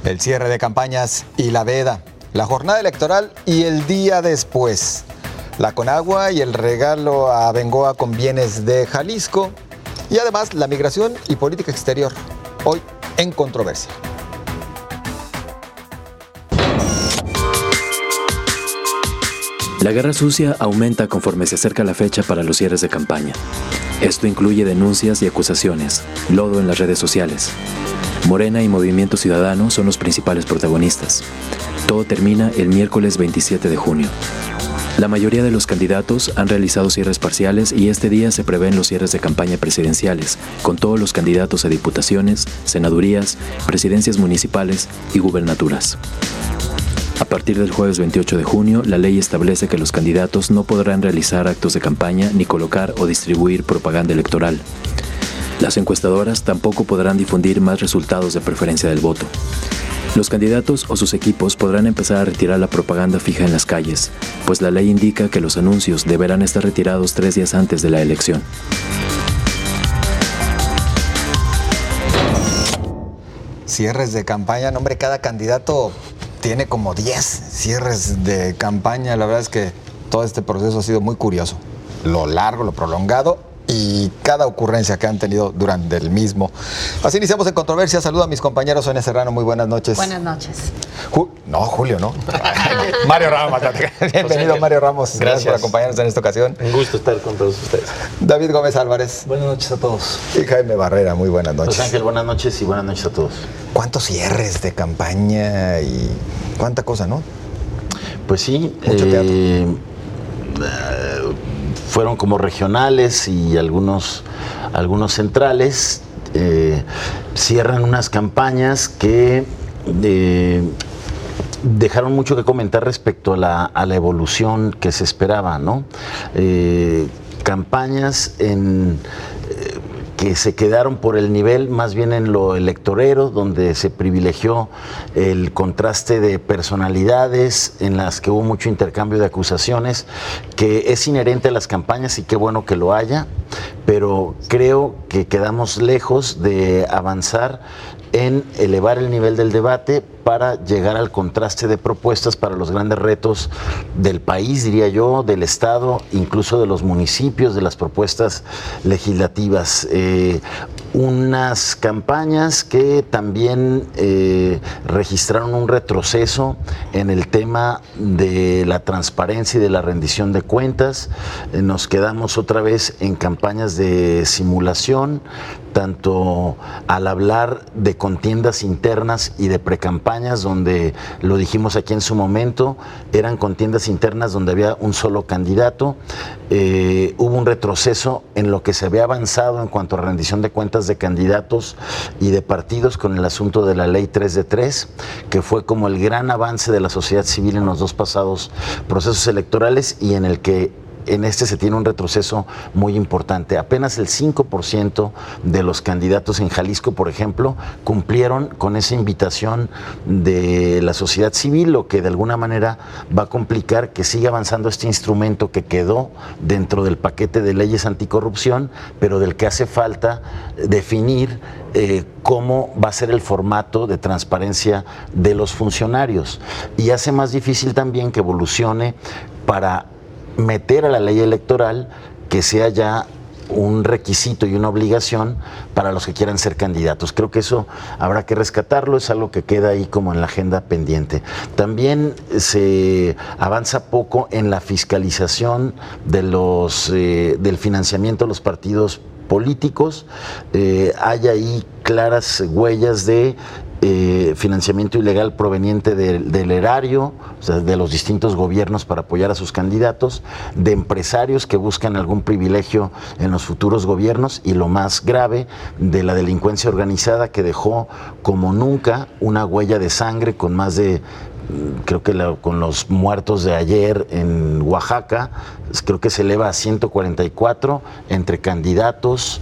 El cierre de campañas y la veda, la jornada electoral y el día después, la Conagua y el regalo a Bengoa con bienes de Jalisco y además la migración y política exterior, hoy en controversia. La guerra sucia aumenta conforme se acerca la fecha para los cierres de campaña. Esto incluye denuncias y acusaciones, lodo en las redes sociales. Morena y Movimiento Ciudadano son los principales protagonistas. Todo termina el miércoles 27 de junio. La mayoría de los candidatos han realizado cierres parciales y este día se prevén los cierres de campaña presidenciales, con todos los candidatos a diputaciones, senadurías, presidencias municipales y gubernaturas. A partir del jueves 28 de junio, la ley establece que los candidatos no podrán realizar actos de campaña ni colocar o distribuir propaganda electoral. Las encuestadoras tampoco podrán difundir más resultados de preferencia del voto. Los candidatos o sus equipos podrán empezar a retirar la propaganda fija en las calles, pues la ley indica que los anuncios deberán estar retirados 3 días antes de la elección. Cierres de campaña, hombre, cada candidato tiene como 10 cierres de campaña. La verdad es que todo este proceso ha sido muy curioso. Lo largo, lo prolongado y cada ocurrencia que han tenido durante el mismo. Así iniciamos en controversia. Saludo a mis compañeros. Sonia Serrano, muy buenas noches. Buenas noches. Julio, ¿no? Mario Ramos. Bienvenido, Mario Ramos. Gracias por acompañarnos en esta ocasión. Un gusto estar con todos ustedes. David Gómez Álvarez. Buenas noches a todos. Y Jaime Barrera, muy buenas noches. José Ángel, buenas noches y buenas noches a todos. ¿Cuántos cierres de campaña y cuánta cosa, no? Pues sí. Mucho teatro. Fueron como regionales y algunos centrales. Cierran unas campañas que dejaron mucho que comentar respecto a la evolución que se esperaba, ¿no? Campañas que se quedaron por el nivel más bien en lo electorero, donde se privilegió el contraste de personalidades, en las que hubo mucho intercambio de acusaciones, que es inherente a las campañas y qué bueno que lo haya, pero creo que quedamos lejos de avanzar en elevar el nivel del debate para llegar al contraste de propuestas para los grandes retos del país, diría yo, del Estado, incluso de los municipios, de las propuestas legislativas. Unas campañas que también registraron un retroceso en el tema de la transparencia y de la rendición de cuentas. Nos quedamos otra vez en campañas de simulación, tanto al hablar de contiendas internas y de precampañas, donde lo dijimos aquí en su momento, eran contiendas internas donde había un solo candidato. Hubo un retroceso en lo que se había avanzado en cuanto a rendición de cuentas de candidatos y de partidos con el asunto de la ley 3 de 3, que fue como el gran avance de la sociedad civil en los dos pasados procesos electorales y en el que en este se tiene un retroceso muy importante. Apenas el 5% de los candidatos en Jalisco, por ejemplo, cumplieron con esa invitación de la sociedad civil, lo que de alguna manera va a complicar que siga avanzando este instrumento que quedó dentro del paquete de leyes anticorrupción, pero del que hace falta definir cómo va a ser el formato de transparencia de los funcionarios. Y hace más difícil también que evolucione para meter a la ley electoral que sea ya un requisito y una obligación para los que quieran ser candidatos. Creo que eso habrá que rescatarlo, es algo que queda ahí como en la agenda pendiente. También se avanza poco en la fiscalización de del financiamiento de los partidos políticos. Hay ahí claras huellas de financiamiento ilegal proveniente del erario, o sea, de los distintos gobiernos para apoyar a sus candidatos, de empresarios que buscan algún privilegio en los futuros gobiernos y, lo más grave, de la delincuencia organizada, que dejó como nunca una huella de sangre con más de, creo que con los muertos de ayer en Oaxaca, creo que se eleva a 144 entre candidatos,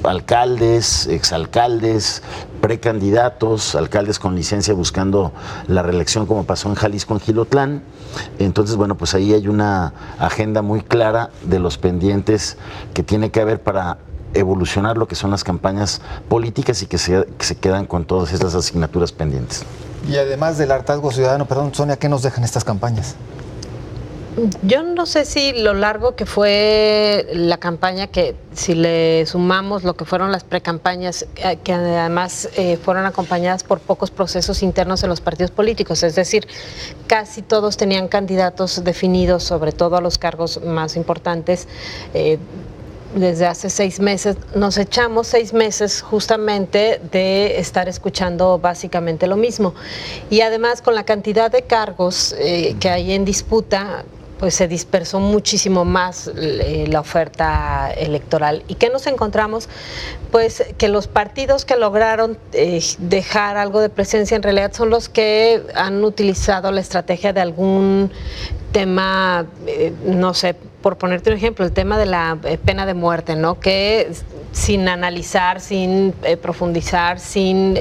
alcaldes, exalcaldes, precandidatos, alcaldes con licencia buscando la reelección, como pasó en Jalisco, en Jilotlán. Entonces, bueno, pues ahí hay una agenda muy clara de los pendientes que tiene que haber para evolucionar lo que son las campañas políticas y que se quedan con todas estas asignaturas pendientes. Y además del hartazgo ciudadano, perdón, Sonia, ¿qué nos dejan estas campañas? Yo no sé si lo largo que fue la campaña, que si le sumamos lo que fueron las precampañas, que además fueron acompañadas por pocos procesos internos en los partidos políticos, es decir, casi todos tenían candidatos definidos, sobre todo a los cargos más importantes. Desde hace 6 meses, nos echamos 6 meses justamente de estar escuchando básicamente lo mismo. Y además con la cantidad de cargos que hay en disputa, pues se dispersó muchísimo más la oferta electoral. ¿Y qué nos encontramos? Pues que los partidos que lograron dejar algo de presencia en realidad son los que han utilizado la estrategia de algún tema, no sé, por ponerte un ejemplo, el tema de la pena de muerte, ¿no? Que sin analizar, sin profundizar, sin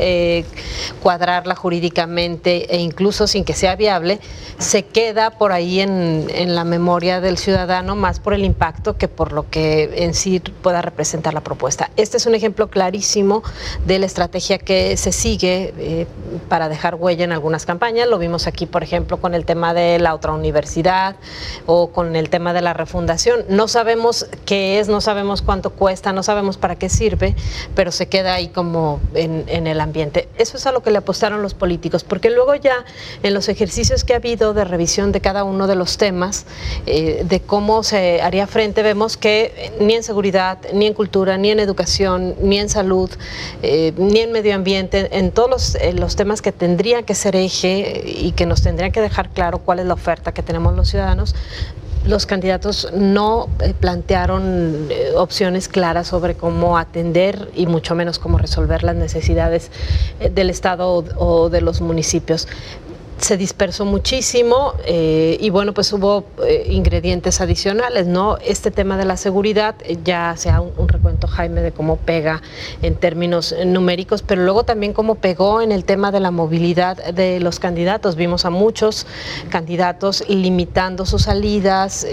cuadrarla jurídicamente e incluso sin que sea viable, se queda por ahí en la memoria del ciudadano más por el impacto que por lo que en sí pueda representar la propuesta. Este es un ejemplo clarísimo de la estrategia que se sigue para dejar huella en algunas campañas. Lo vimos aquí, por ejemplo, con el tema de la otra universidad o con el tema de la refundación. No sabemos qué es, no sabemos cuánto cuesta, no sabemos para qué sirve, pero se queda ahí como en el ambiente. Eso es a lo que le apostaron los políticos, porque luego ya en los ejercicios que ha habido de revisión de cada uno de los temas, de cómo se haría frente, vemos que ni en seguridad, ni en cultura, ni en educación, ni en salud, ni en medio ambiente, en todos los temas que tendrían que ser eje y que nos tendrían que dejar claro cuál es la oferta que tenemos los ciudadanos, los candidatos no plantearon opciones claras sobre cómo atender y mucho menos cómo resolver las necesidades del Estado o de los municipios. Se dispersó muchísimo y bueno, pues hubo ingredientes adicionales, ¿no? Este tema de la seguridad, ya sea un recuento, Jaime, de cómo pega en términos numéricos, pero luego también cómo pegó en el tema de la movilidad de los candidatos. Vimos a muchos candidatos limitando sus salidas,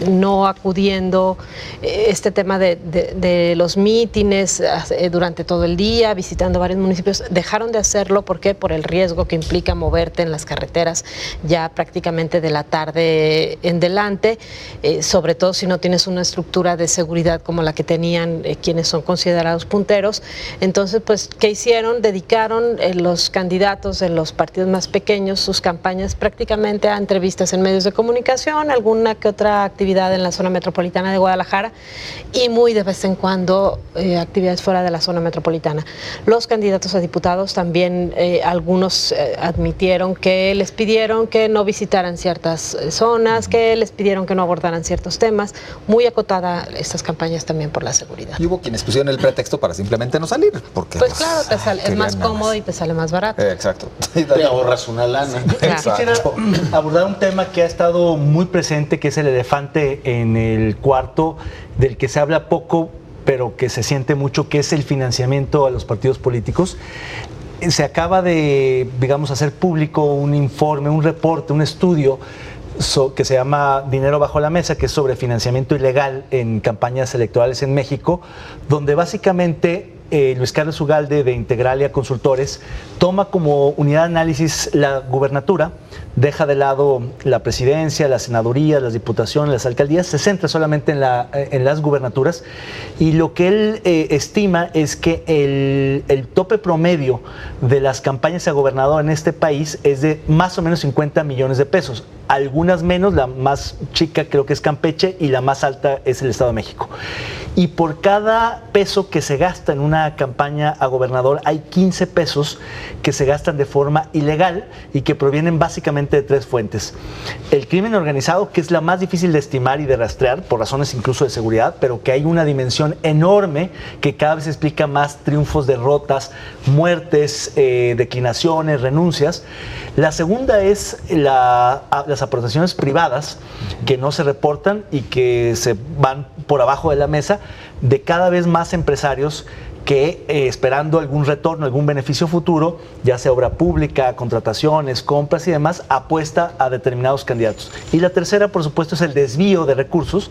no acudiendo, este tema de los mítines durante todo el día, visitando varios municipios, dejaron de hacerlo. ¿Por qué? Por el riesgo que implica moverte en las carreteras ya prácticamente de la tarde en delante, sobre todo si no tienes una estructura de seguridad como la que tenían quienes son considerados punteros. Entonces, pues, ¿qué hicieron? Dedicaron los candidatos de los partidos más pequeños sus campañas prácticamente a entrevistas en medios de comunicación, alguna que otra actividad en la zona metropolitana de Guadalajara y muy de vez en cuando actividades fuera de la zona metropolitana. Los candidatos a diputados también, algunos admitieron que les pidieron que no visitaran ciertas zonas, que les pidieron que no abordaran ciertos temas. Muy acotada estas campañas también por la seguridad. Y hubo quienes pusieron el pretexto para simplemente no salir, porque pues claro, te sale, es más cómodo y te sale más barato. Exacto. Te ahorras una lana. Quisiera abordar un tema que ha estado muy presente, que es el elefante en el cuarto, del que se habla poco, pero que se siente mucho, que es el financiamiento a los partidos políticos. Se acaba de, digamos, hacer público un informe, un reporte, un estudio que se llama Dinero bajo la mesa, que es sobre financiamiento ilegal en campañas electorales en México, donde básicamente Luis Carlos Ugalde de Integralia Consultores toma como unidad de análisis la gubernatura, deja de lado la presidencia, la senaduría, las diputaciones, las alcaldías, se centra solamente en las gubernaturas, y lo que él estima es que el tope promedio de las campañas a gobernador en este país es de más o menos 50 millones de pesos. Algunas menos, la más chica creo que es Campeche y la más alta es el Estado de México. Y por cada peso que se gasta en una campaña a gobernador hay 15 pesos que se gastan de forma ilegal y que provienen básicamente de 3 fuentes. El crimen organizado, que es la más difícil de estimar y de rastrear por razones incluso de seguridad, pero que hay una dimensión enorme que cada vez explica más triunfos, derrotas, muertes, declinaciones, renuncias. La segunda es las aportaciones privadas que no se reportan y que se van por abajo de la mesa de cada vez más empresarios que esperando algún retorno, algún beneficio futuro, ya sea obra pública, contrataciones, compras y demás, apuesta a determinados candidatos. Y la tercera, por supuesto, es el desvío de recursos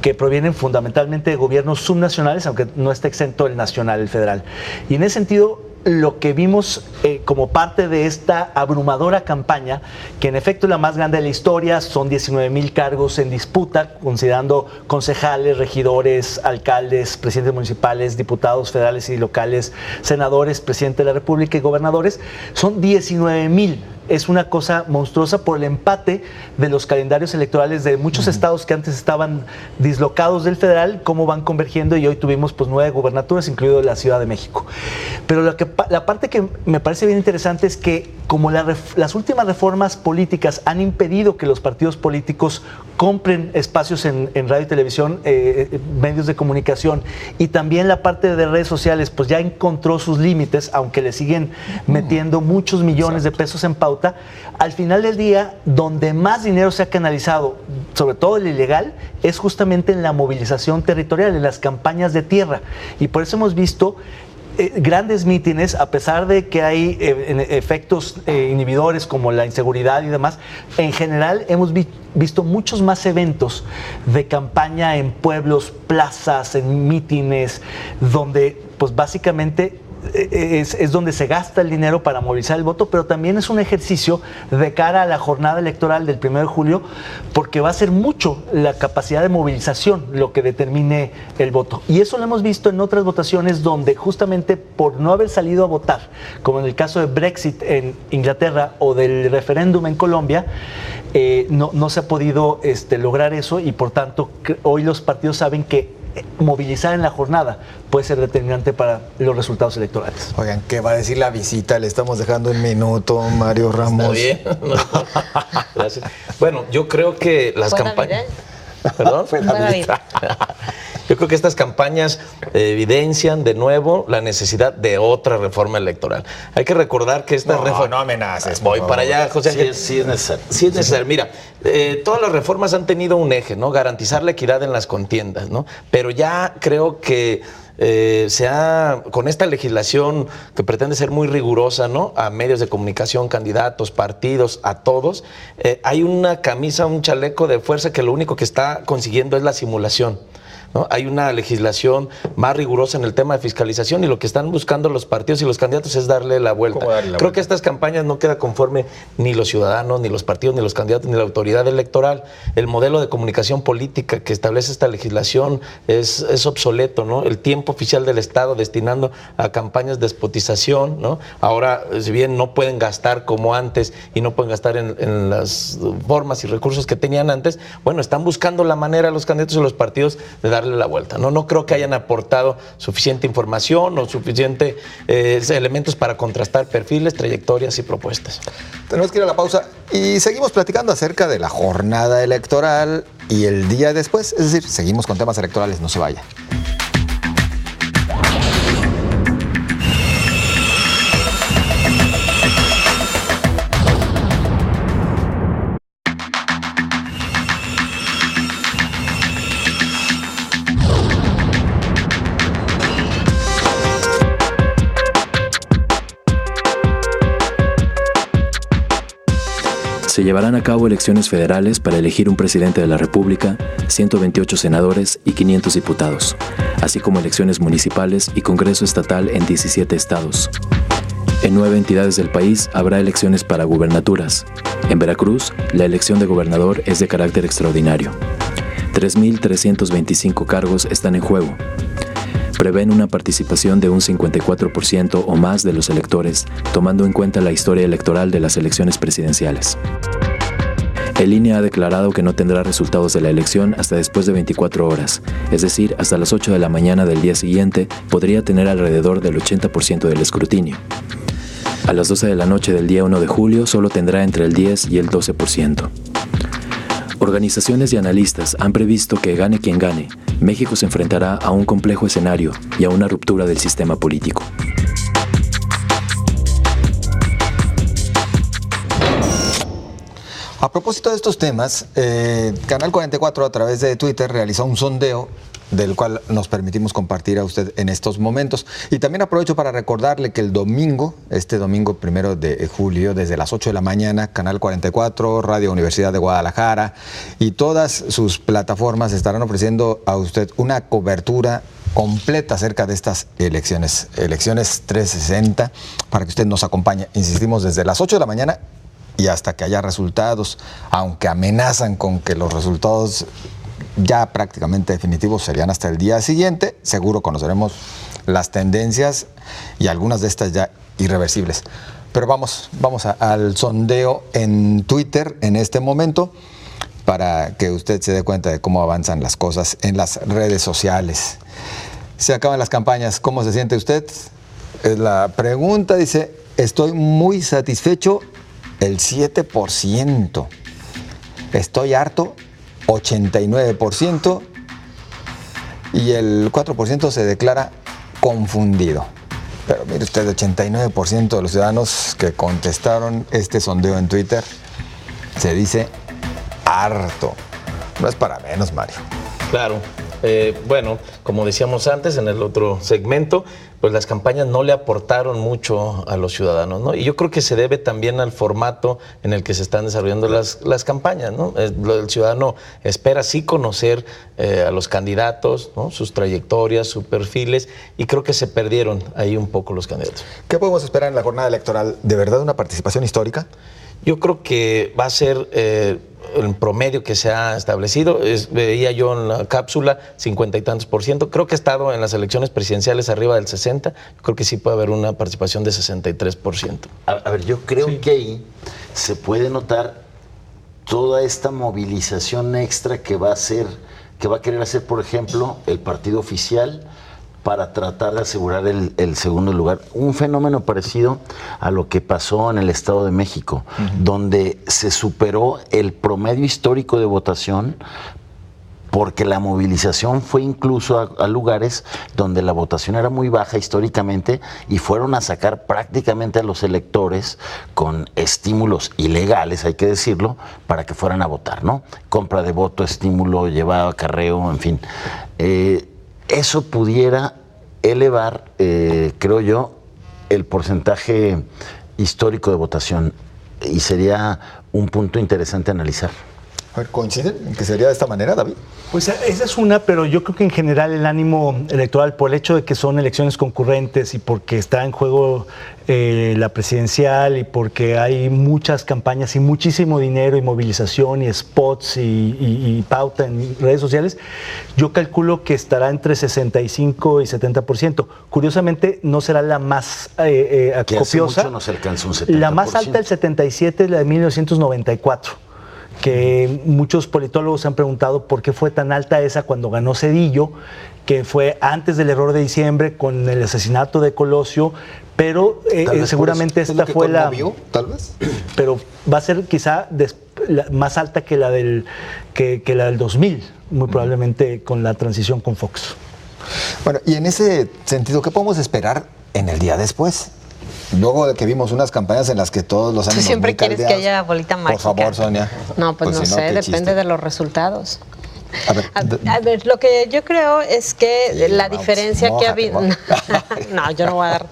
que provienen fundamentalmente de gobiernos subnacionales, aunque no está exento el nacional, el federal. Y en ese sentido, lo que vimos como parte de esta abrumadora campaña, que en efecto es la más grande de la historia, son 19,000 cargos en disputa, considerando concejales, regidores, alcaldes, presidentes municipales, diputados federales y locales, senadores, presidente de la República y gobernadores, son 19,000. Es una cosa monstruosa por el empate de los calendarios electorales de muchos estados que antes estaban dislocados del federal, cómo van convergiendo, y hoy tuvimos 9 gubernaturas, incluido la Ciudad de México. Pero la parte que me parece bien interesante es que como las últimas reformas políticas han impedido que los partidos políticos compren espacios en radio y televisión, medios de comunicación, y también la parte de redes sociales, pues ya encontró sus límites, aunque le siguen metiendo muchos millones de pesos en pauta. Al final del día, donde más dinero se ha canalizado, sobre todo el ilegal, es justamente en la movilización territorial, en las campañas de tierra. Y por eso hemos visto grandes mítines, a pesar de que hay efectos inhibidores como la inseguridad y demás. En general hemos visto muchos más eventos de campaña en pueblos, plazas, en mítines, donde pues básicamente es donde se gasta el dinero para movilizar el voto, pero también es un ejercicio de cara a la jornada electoral del 1 de julio, porque va a ser mucho la capacidad de movilización lo que determine el voto. Y eso lo hemos visto en otras votaciones donde justamente por no haber salido a votar, como en el caso de Brexit en Inglaterra o del referéndum en Colombia, no se ha podido lograr eso, y por tanto hoy los partidos saben que movilizar en la jornada puede ser determinante para los resultados electorales. Oigan, ¿qué va a decir la visita? Le estamos dejando un minuto, Mario Ramos. Está bien. Gracias. Bueno, yo creo que las campañas... ¿Perdón? Yo creo que estas campañas evidencian de nuevo la necesidad de otra reforma electoral. Hay que recordar que esta reforma... No amenaces. Voy para allá, José. Sí es necesario. Sí es necesario. Mira, todas las reformas han tenido un eje, ¿no? Garantizar la equidad en las contiendas, ¿no? Pero ya creo que con esta legislación que pretende ser muy rigurosa, ¿no? A medios de comunicación, candidatos, partidos, a todos, hay una camisa, un chaleco de fuerza que lo único que está consiguiendo es la simulación, ¿no? Hay una legislación más rigurosa en el tema de fiscalización, y lo que están buscando los partidos y los candidatos es darle la vuelta. Creo que estas campañas no queda conforme ni los ciudadanos, ni los partidos, ni los candidatos, ni la autoridad electoral. El modelo de comunicación política que establece esta legislación es obsoleto, ¿no? El tiempo oficial del Estado destinando a campañas de despotización, ¿no? Ahora, si bien no pueden gastar como antes y no pueden gastar en las formas y recursos que tenían antes, bueno, están buscando la manera los candidatos y los partidos de darle la vuelta. No creo que hayan aportado suficiente información o suficientes elementos para contrastar perfiles, trayectorias y propuestas. Tenemos que ir a la pausa y seguimos platicando acerca de la jornada electoral y el día después. Es decir, seguimos con temas electorales, no se vaya. Se llevarán a cabo elecciones federales para elegir un presidente de la República, 128 senadores y 500 diputados, así como elecciones municipales y Congreso estatal en 17 estados. En 9 entidades del país habrá elecciones para gubernaturas. En Veracruz, la elección de gobernador es de carácter extraordinario. 3.325 cargos están en juego. Prevén una participación de un 54% o más de los electores, tomando en cuenta la historia electoral de las elecciones presidenciales. El INE ha declarado que no tendrá resultados de la elección hasta después de 24 horas, es decir, hasta las 8 de la mañana del día siguiente podría tener alrededor del 80% del escrutinio. A las 12 de la noche del día 1 de julio solo tendrá entre el 10 y el 12%. Organizaciones y analistas han previsto que gane quien gane, México se enfrentará a un complejo escenario y a una ruptura del sistema político. A propósito de estos temas, Canal 44 a través de Twitter realizó un sondeo del cual nos permitimos compartir a usted en estos momentos. Y también aprovecho para recordarle que el domingo, este domingo 1 de julio, desde las 8 de la mañana, Canal 44, Radio Universidad de Guadalajara y todas sus plataformas estarán ofreciendo a usted una cobertura completa acerca de estas elecciones 360, para que usted nos acompañe. Insistimos, desde las 8 de la mañana y hasta que haya resultados, aunque amenazan con que los resultados ya prácticamente definitivos serían hasta el día siguiente. Seguro conoceremos las tendencias y algunas de estas ya irreversibles. Pero vamos al sondeo en Twitter en este momento para que usted se dé cuenta de cómo avanzan las cosas en las redes sociales. Se acaban las campañas. ¿Cómo se siente usted? Es la pregunta. Dice, estoy muy satisfecho, el 7%. Estoy harto, 89%, y el 4% se declara confundido. Pero mire usted, 89% de los ciudadanos que contestaron este sondeo en Twitter se dice harto. No es para menos, Mario. Claro. Bueno, como decíamos antes en el otro segmento, pues las campañas no le aportaron mucho a los ciudadanos, ¿no? Y yo creo que se debe también al formato en el que se están desarrollando las campañas, ¿no? El ciudadano espera sí conocer a los candidatos, ¿no? Sus trayectorias, sus perfiles, y creo que se perdieron ahí un poco los candidatos. ¿Qué podemos esperar en la jornada electoral? ¿De verdad una participación histórica? Yo creo que va a ser el promedio que se ha establecido. Veía yo en la cápsula 50 y tantos %. Creo que ha estado en las elecciones presidenciales arriba del 60%. Yo creo que sí puede haber una participación de 63%. A ver, yo creo que ahí se puede notar toda esta movilización extra que va a querer hacer, por ejemplo, el partido oficial para tratar de asegurar el segundo lugar. Un fenómeno parecido a lo que pasó en el Estado de México, donde se superó el promedio histórico de votación porque la movilización fue incluso a lugares donde la votación era muy baja históricamente y fueron a sacar prácticamente a los electores con estímulos ilegales, hay que decirlo, para que fueran a votar, ¿no? Compra de voto, estímulo, llevado, acarreo, en fin. Eso pudiera elevar, creo yo, el porcentaje histórico de votación, y sería un punto interesante a analizar. A ver, ¿coinciden en que sería de esta manera, David? Pues esa es una, pero yo creo que en general el ánimo electoral, por el hecho de que son elecciones concurrentes y porque está en juego la presidencial y porque hay muchas campañas y muchísimo dinero y movilización y spots y pauta en redes sociales, yo calculo que estará entre 65 y 70%. Curiosamente, no será la más Que hace copiosa. mucho no se alcanza un 70%. La más alta, el 77, es la de 1994. Que muchos politólogos han preguntado por qué fue tan alta esa cuando ganó Zedillo, que fue antes del error de diciembre con el asesinato de Colosio, pero seguramente esta fue conmovió, tal vez. Pero va a ser quizá más alta que la del 2000, muy probablemente con la transición con Fox. Bueno, y en ese sentido, ¿qué podemos esperar en el día después? Luego de que vimos unas campañas en las que todos los ánimos Tú siempre muy quieres que caldeados. haya bolita mágica. Por favor, Sonia. No, pues no si sé, qué depende chiste. de los resultados. A ver, lo que yo creo es que Sí, la vamos, diferencia que ha habido... No, yo no voy a dar...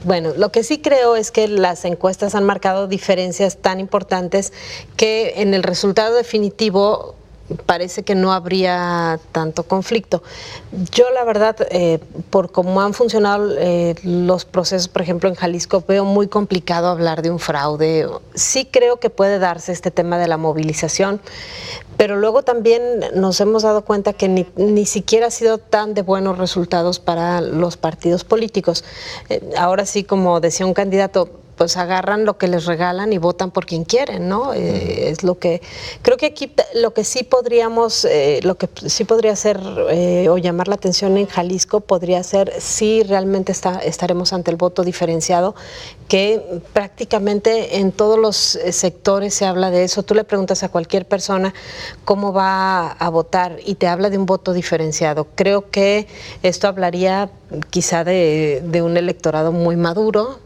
bueno, lo que sí creo es que las encuestas han marcado diferencias tan importantes que en el resultado definitivo parece que no habría tanto conflicto. Yo la verdad, por cómo han funcionado los procesos, por ejemplo en Jalisco, veo muy complicado hablar de un fraude. Sí creo que puede darse este tema de la movilización, pero luego también nos hemos dado cuenta que ni siquiera ha sido tan de buenos resultados para los partidos políticos. Ahora sí, como decía un candidato, pues agarran lo que les regalan y votan por quien quieren, ¿no? Es lo que creo que aquí lo que sí podríamos, lo que sí podría ser o llamar la atención en Jalisco podría ser si realmente estaremos ante el voto diferenciado, que prácticamente en todos los sectores se habla de eso. Tú le preguntas a cualquier persona cómo va a votar y te habla de un voto diferenciado. Creo que esto hablaría quizá de un electorado muy maduro,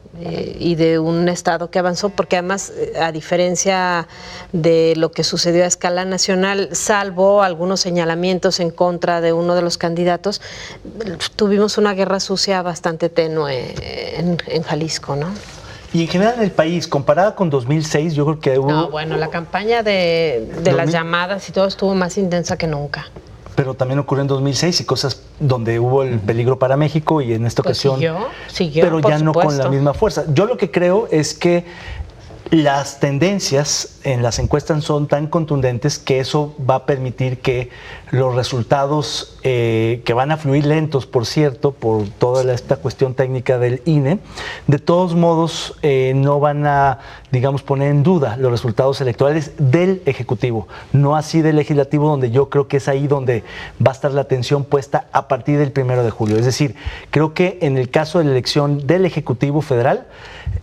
y de un Estado que avanzó, porque además, a diferencia de lo que sucedió a escala nacional, salvo algunos señalamientos en contra de uno de los candidatos, tuvimos una guerra sucia bastante tenue en Jalisco, ¿no? Y en general en el país, comparada con 2006, yo creo que hubo... No, bueno, la campaña de las llamadas y todo estuvo más intensa que nunca. Pero también ocurrió en 2006 y cosas donde hubo el peligro para México, y en esta ocasión siguió, pero ya no con la supuesto. misma fuerza. Yo lo que creo es que las tendencias en las encuestas son tan contundentes que eso va a permitir que los resultados, que van a fluir lentos, por cierto, por toda esta cuestión técnica del INE, de todos modos no van a, digamos, poner en duda los resultados electorales del Ejecutivo, no así del Legislativo, donde yo creo que es ahí donde va a estar la atención puesta a partir del 1 de julio. Es decir, creo que en el caso de la elección del Ejecutivo Federal,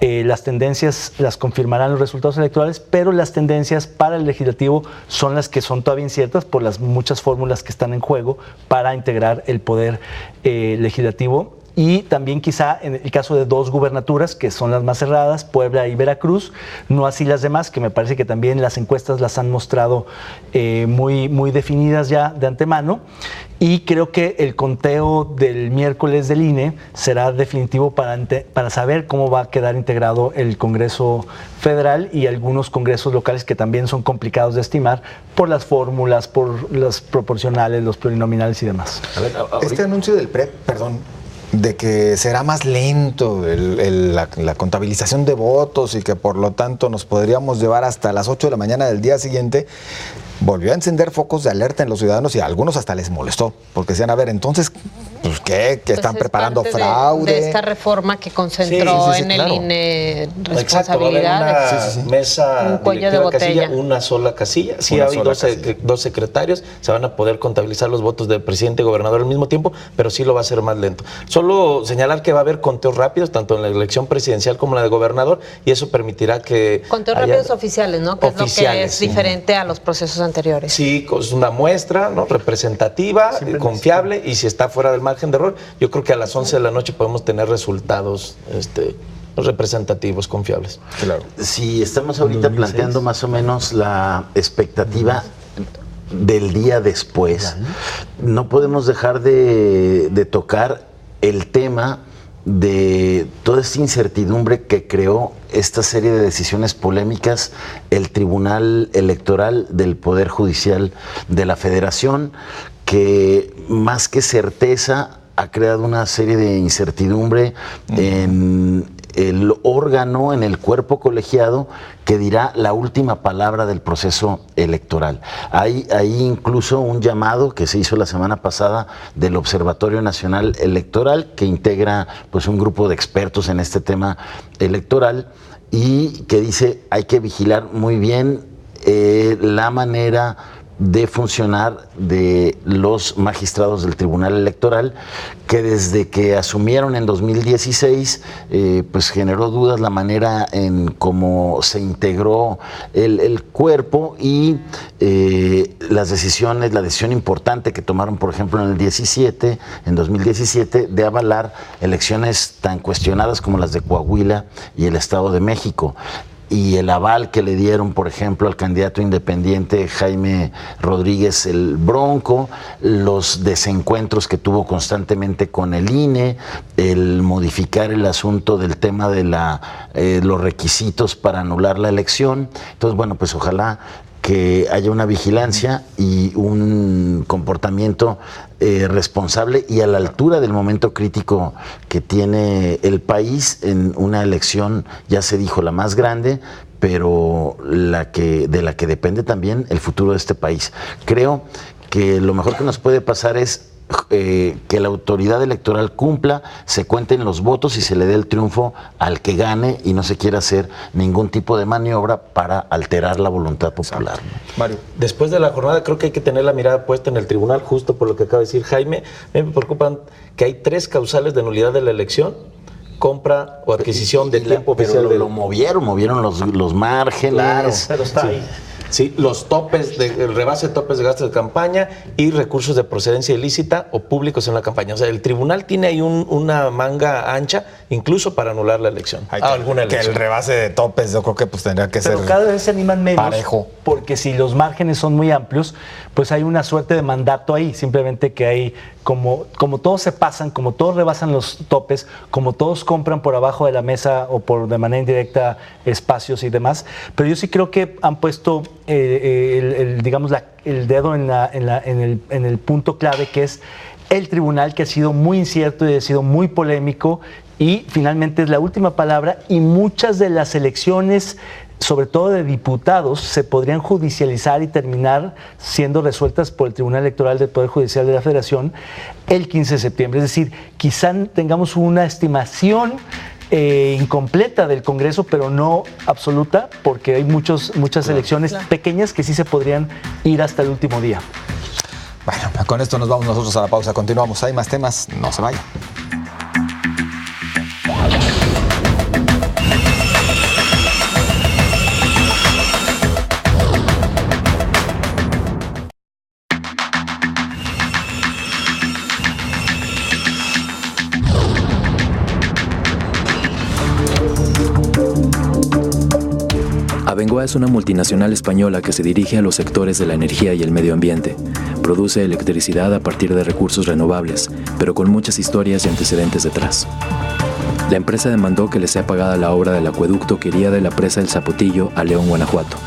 las tendencias las confirmarán los resultados electorales, pero las tendencias para el Legislativo son las que son todavía inciertas por las muchas fórmulas que están en juego para integrar el poder legislativo. Y también quizá en el caso de 2 gubernaturas, que son las más cerradas, Puebla y Veracruz, no así las demás, que me parece que también las encuestas las han mostrado muy definidas ya de antemano. Y creo que el conteo del miércoles del INE será definitivo para saber cómo va a quedar integrado el Congreso Federal y algunos congresos locales que también son complicados de estimar por las fórmulas, por los proporcionales, los plurinominales y demás. A ver, Este anuncio del PREP, de que será más lento la contabilización de votos y que por lo tanto nos podríamos llevar hasta las 8 de la mañana del día siguiente, volvió a encender focos de alerta en los ciudadanos y a algunos hasta les molestó, porque decían, a ver, entonces, pues, ¿qué? ¿Que están preparando parte fraude? de esta reforma que concentró en el INE responsabilidad. Exacto, va a haber una mesa un cuello de directiva casilla, botella. una sola casilla. Sí, Una hay sola casilla. 2 secretarios, se van a poder contabilizar los votos del presidente y gobernador al mismo tiempo, pero sí lo va a hacer más lento. Solo señalar que va a haber conteos rápidos, tanto en la elección presidencial como en la de gobernador, y eso permitirá que... Conteos rápidos oficiales, ¿no? Que oficiales, es lo que es sí. diferente a los procesos anteriores. Sí, es una muestra, ¿no?, representativa, confiable, y si está fuera del margen de error, yo creo que a las 11 de la noche podemos tener resultados representativos, confiables. Claro. Si estamos ahorita planteando más o menos la expectativa del día después, no podemos dejar de tocar el tema de toda esta incertidumbre que creó esta serie de decisiones polémicas el Tribunal Electoral del Poder Judicial de la Federación, que más que certeza ha creado una serie de incertidumbre en el órgano, en el cuerpo colegiado que dirá la última palabra del proceso electoral. Hay incluso un llamado que se hizo la semana pasada del Observatorio Nacional Electoral, que integra pues un grupo de expertos en este tema electoral, y que dice hay que vigilar muy bien la manera de funcionar de los magistrados del Tribunal Electoral, que desde que asumieron en 2016 pues generó dudas la manera en cómo se integró el cuerpo y las decisiones, la decisión importante que tomaron, por ejemplo, en 2017, de avalar elecciones tan cuestionadas como las de Coahuila y el Estado de México. Y el aval que le dieron, por ejemplo, al candidato independiente Jaime Rodríguez el Bronco, los desencuentros que tuvo constantemente con el INE, el modificar el asunto del tema de los requisitos para anular la elección. Entonces, bueno, pues ojalá que haya una vigilancia y un comportamiento responsable y a la altura del momento crítico que tiene el país en una elección, ya se dijo, la más grande, pero de la que depende también el futuro de este país. Creo que lo mejor que nos puede pasar es que la autoridad electoral cumpla, se cuenten los votos y se le dé el triunfo al que gane y no se quiera hacer ningún tipo de maniobra para alterar la voluntad popular, ¿no? Mario. Después de la jornada creo que hay que tener la mirada puesta en el tribunal, justo por lo que acaba de decir Jaime. Me preocupan que hay 3 causales de nulidad de la elección: compra o adquisición de tiempo oficial. Pero lo movieron los márgenes. Claro, pero está ahí. Sí, los topes, el rebase de topes de gastos de campaña y recursos de procedencia ilícita o públicos en la campaña. O sea, el tribunal tiene ahí una manga ancha, incluso para anular la elección. Que el rebase de topes yo creo que pues tendría que Pero ser cada vez se animan menos, parejo. porque si los márgenes son muy amplios, pues hay una suerte de mandato ahí, simplemente que hay, como todos se pasan, como todos rebasan los topes, como todos compran por abajo de la mesa o de manera indirecta espacios y demás, pero yo sí creo que han puesto digamos el dedo en el punto clave, que es el tribunal, que ha sido muy incierto y ha sido muy polémico, y finalmente es la última palabra, y muchas de las elecciones, sobre todo de diputados, se podrían judicializar y terminar siendo resueltas por el Tribunal Electoral del Poder Judicial de la Federación el 15 de septiembre. Es decir, quizá tengamos una estimación incompleta del Congreso, pero no absoluta, porque hay muchas elecciones pequeñas que sí se podrían ir hasta el último día. Bueno, con esto nos vamos nosotros a la pausa. Continuamos. Hay más temas. No se vayan. Abengoa es una multinacional española que se dirige a los sectores de la energía y el medio ambiente. Produce electricidad a partir de recursos renovables, pero con muchas historias y antecedentes detrás. La empresa demandó que le sea pagada la obra del acueducto que iría de la presa El Zapotillo a León, Guanajuato.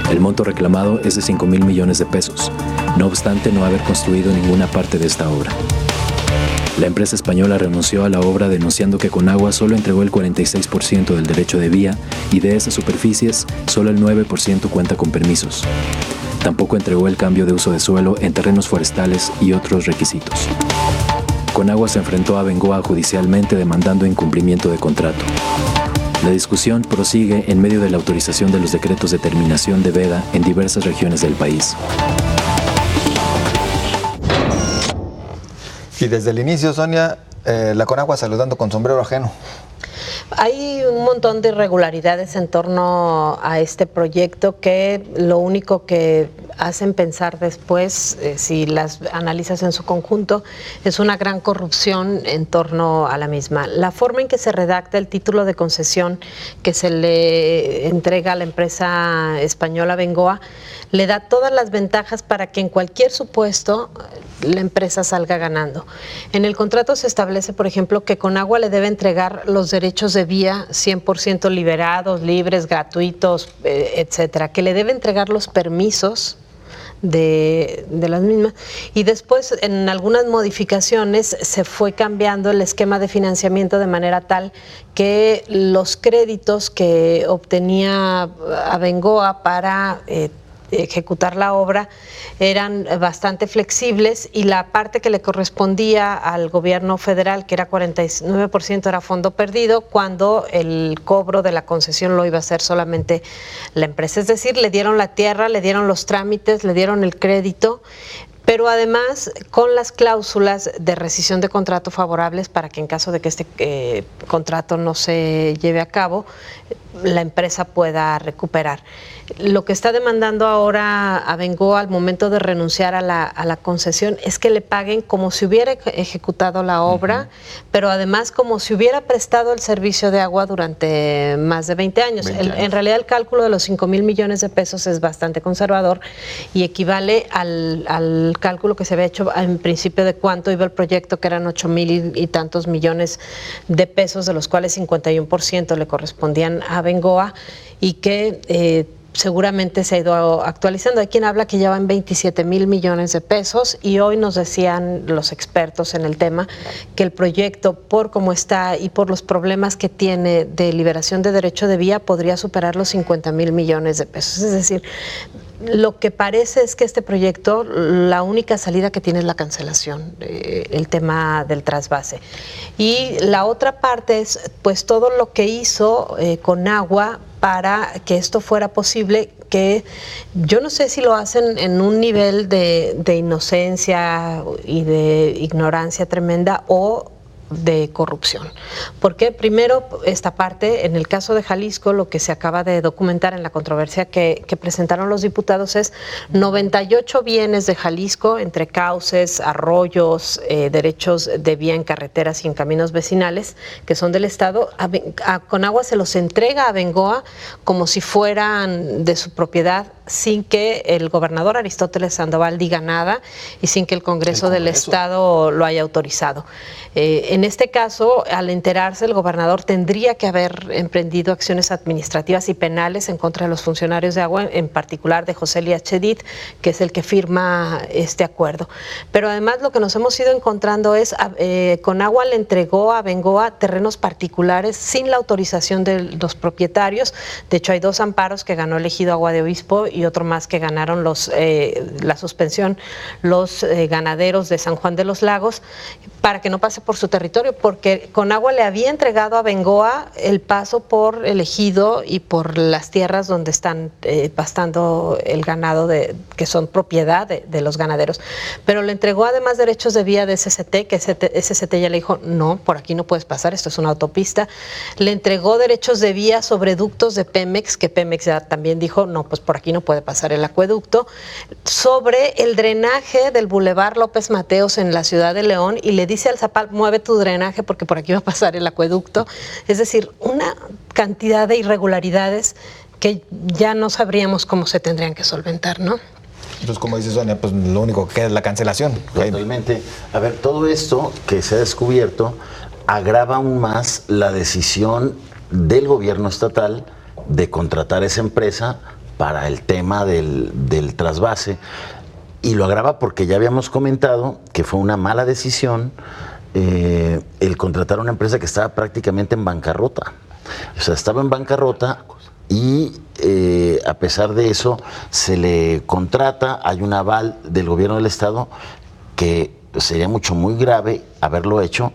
El monto reclamado es de 5,000 millones de pesos, no obstante no haber construido ninguna parte de esta obra. La empresa española renunció a la obra denunciando que Conagua solo entregó el 46% del derecho de vía y de esas superficies solo el 9% cuenta con permisos. Tampoco entregó el cambio de uso de suelo en terrenos forestales y otros requisitos. Conagua se enfrentó a Abengoa judicialmente demandando incumplimiento de contrato. La discusión prosigue en medio de la autorización de los decretos de terminación de veda en diversas regiones del país. Y desde el inicio, Sonia, la Conagua saludando con sombrero ajeno. Hay un montón de irregularidades en torno a este proyecto que lo único que hacen pensar después, si las analizas en su conjunto, es una gran corrupción en torno a la misma. La forma en que se redacta el título de concesión que se le entrega a la empresa española Abengoa le da todas las ventajas para que en cualquier supuesto la empresa salga ganando. En el contrato se establece, por ejemplo, que Conagua le debe entregar los derechos de vía 100% liberados, libres, gratuitos, etcétera, que le debe entregar los permisos de las mismas, y después en algunas modificaciones se fue cambiando el esquema de financiamiento de manera tal que los créditos que obtenía Abengoa para ejecutar la obra eran bastante flexibles, y la parte que le correspondía al gobierno federal, que era 49%, era fondo perdido, cuando el cobro de la concesión lo iba a hacer solamente la empresa. Es decir, le dieron la tierra, le dieron los trámites, le dieron el crédito, pero además con las cláusulas de rescisión de contrato favorables para que en caso de que este contrato no se lleve a cabo, la empresa pueda recuperar. Lo que está demandando ahora Abengoa al momento de renunciar a la concesión es que le paguen como si hubiera ejecutado la obra, pero además como si hubiera prestado el servicio de agua durante más de 20 años. En realidad el cálculo de los 5,000 millones de pesos es bastante conservador y equivale al cálculo que se había hecho en principio de cuánto iba el proyecto, que eran 8,000 y tantos millones de pesos, de los cuales 51% le correspondían a Abengoa, y que seguramente se ha ido actualizando. Hay quien habla que ya van 27,000 millones de pesos, y hoy nos decían los expertos en el tema que el proyecto, por cómo está y por los problemas que tiene de liberación de derecho de vía, podría superar los 50,000 millones de pesos. Es decir, lo que parece es que este proyecto, la única salida que tiene es la cancelación, el tema del trasvase. Y la otra parte es pues todo lo que hizo Conagua para que esto fuera posible, que yo no sé si lo hacen en un nivel de inocencia y de ignorancia tremenda, o de corrupción. Porque primero, esta parte, en el caso de Jalisco, lo que se acaba de documentar en la controversia que presentaron los diputados es 98 bienes de Jalisco, entre cauces, arroyos, derechos de vía en carreteras y en caminos vecinales, que son del Estado. A Conagua se los entrega a Bengoa como si fueran de su propiedad, sin que el gobernador Aristóteles Sandoval diga nada y sin que el Congreso del Estado lo haya autorizado. En este caso, al enterarse, el gobernador tendría que haber emprendido acciones administrativas y penales en contra de los funcionarios de agua, en particular de José Elías Chedid, que es el que firma este acuerdo. Pero además lo que nos hemos ido encontrando es, Conagua le entregó a Bengoa terrenos particulares sin la autorización de los propietarios. De hecho, hay 2 amparos que ganó el ejido Agua de Obispo y otro más que ganaron la suspensión los ganaderos de San Juan de los Lagos, para que no pase por su territorio, porque Conagua le había entregado a Bengoa el paso por el ejido y por las tierras donde están pastando el ganado que son propiedad de los ganaderos. Pero le entregó además derechos de vía de SCT, que SCT ya le dijo, no, por aquí no puedes pasar, esto es una autopista. Le entregó derechos de vía sobre ductos de Pemex, que Pemex ya también dijo, no, pues por aquí no puede pasar el acueducto, sobre el drenaje del Boulevard López Mateos en la ciudad de León, y le dice al Zapal, mueve tu drenaje porque por aquí va a pasar el acueducto. Es decir, una cantidad de irregularidades que ya no sabríamos cómo se tendrían que solventar, ¿no? Entonces, como dice Sonia, pues lo único que queda es la cancelación. Totalmente. A ver, todo esto que se ha descubierto agrava aún más la decisión del gobierno estatal de contratar esa empresa para el tema del trasvase, y lo agrava porque ya habíamos comentado que fue una mala decisión el contratar a una empresa que estaba prácticamente en bancarrota. O sea, estaba en bancarrota y a pesar de eso se le contrata, hay un aval del gobierno del estado, que sería muy grave haberlo hecho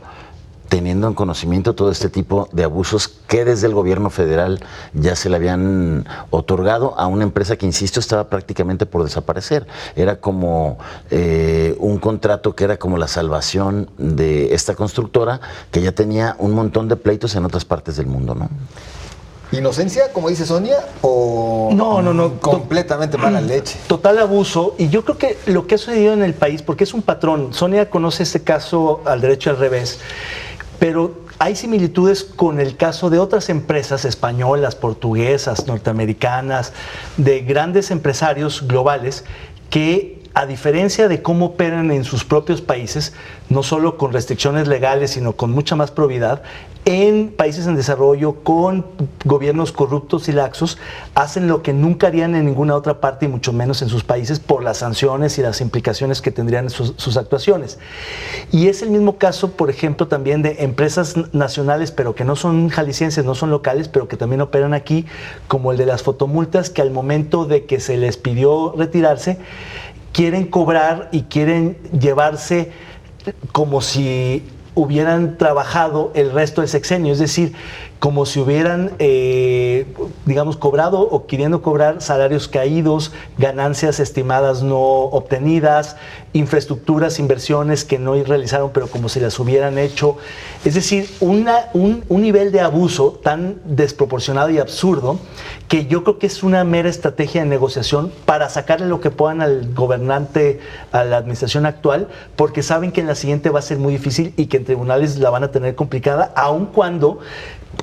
teniendo en conocimiento todo este tipo de abusos que desde el gobierno federal ya se le habían otorgado a una empresa que, insisto, estaba prácticamente por desaparecer. Era como un contrato que era como la salvación de esta constructora, que ya tenía un montón de pleitos en otras partes del mundo, ¿no? ¿Inocencia, como dice Sonia, o no, completamente mala leche? Total abuso, y yo creo que lo que ha sucedido en el país, porque es un patrón, Sonia conoce este caso al derecho al revés, pero hay similitudes con el caso de otras empresas españolas, portuguesas, norteamericanas, de grandes empresarios globales que, a diferencia de cómo operan en sus propios países, no solo con restricciones legales, sino con mucha más probidad, en países en desarrollo, con gobiernos corruptos y laxos, hacen lo que nunca harían en ninguna otra parte, y mucho menos en sus países, por las sanciones y las implicaciones que tendrían sus actuaciones. Y es el mismo caso, por ejemplo, también de empresas nacionales, pero que no son jaliscienses, no son locales, pero que también operan aquí, como el de las fotomultas, que al momento de que se les pidió retirarse, quieren cobrar y quieren llevarse como si hubieran trabajado el resto del sexenio, es decir, como si hubieran, digamos, cobrado o queriendo cobrar salarios caídos, ganancias estimadas no obtenidas, infraestructuras, inversiones que no realizaron, pero como si las hubieran hecho. Es decir, un nivel de abuso tan desproporcionado y absurdo, que yo creo que es una mera estrategia de negociación para sacarle lo que puedan al gobernante, a la administración actual, porque saben que en la siguiente va a ser muy difícil y que en tribunales la van a tener complicada, aun cuando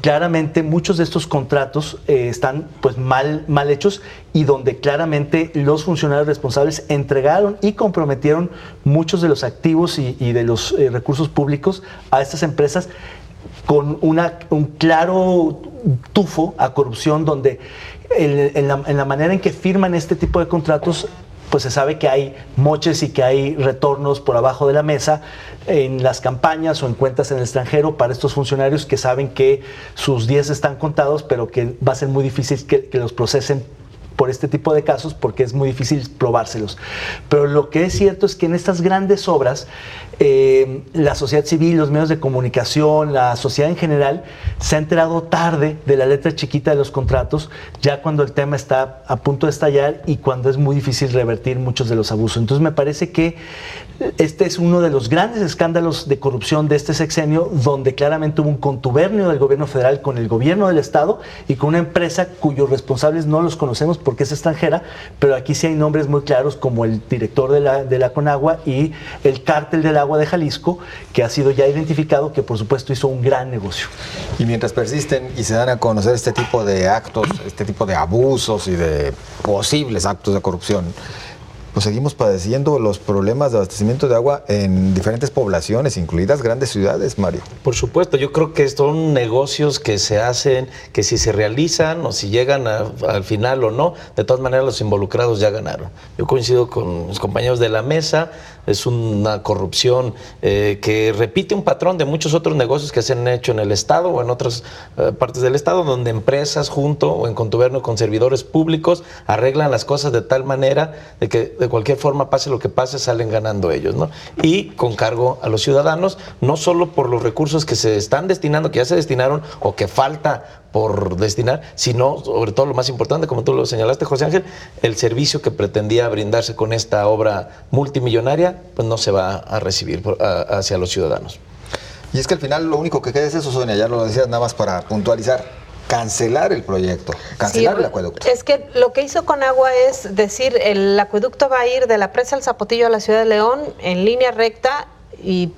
claramente muchos de estos contratos están pues mal hechos, y donde claramente los funcionarios responsables entregaron y comprometieron muchos de los activos y de los recursos públicos a estas empresas, con un claro tufo a corrupción, donde en la manera en que firman este tipo de contratos, pues se sabe que hay moches y que hay retornos por abajo de la mesa en las campañas o en cuentas en el extranjero para estos funcionarios que saben que sus días están contados, pero que va a ser muy difícil que los procesen por este tipo de casos porque es muy difícil probárselos. Pero lo que es cierto es que en estas grandes obras, la sociedad civil, los medios de comunicación, la sociedad en general, se ha enterado tarde de la letra chiquita de los contratos, ya cuando el tema está a punto de estallar y cuando es muy difícil revertir muchos de los abusos. Entonces me parece que este es uno de los grandes escándalos de corrupción de este sexenio, donde claramente hubo un contubernio del gobierno federal con el gobierno del estado y con una empresa cuyos responsables no los conocemos porque es extranjera, pero aquí sí hay nombres muy claros como el director de la Conagua y el cártel del agua de Jalisco, que ha sido ya identificado, que por supuesto hizo un gran negocio. Y mientras persisten y se dan a conocer este tipo de actos, este tipo de abusos y de posibles actos de corrupción, pues seguimos padeciendo los problemas de abastecimiento de agua en diferentes poblaciones, incluidas grandes ciudades, Mario. Por supuesto, yo creo que son negocios que se hacen, que si se realizan o si llegan al final o no, de todas maneras los involucrados ya ganaron. Yo coincido con los compañeros de la mesa, es una corrupción que repite un patrón de muchos otros negocios que se han hecho en el Estado o en otras partes del Estado, donde empresas junto o en contubernio con servidores públicos arreglan las cosas de tal manera de que de cualquier forma, pase lo que pase, salen ganando ellos, ¿no? Y con cargo a los ciudadanos, no solo por los recursos que se están destinando, que ya se destinaron o que falta por destinar, sino sobre todo lo más importante, como tú lo señalaste, José Ángel, el servicio que pretendía brindarse con esta obra multimillonaria, pues no se va a recibir hacia los ciudadanos. Y es que al final lo único que queda es eso, Sonia, ya lo decías nada más para puntualizar. Cancelar el proyecto, cancelar el acueducto. Es que lo que hizo Conagua es decir, el acueducto va a ir de la presa del Zapotillo a la ciudad de León en línea recta y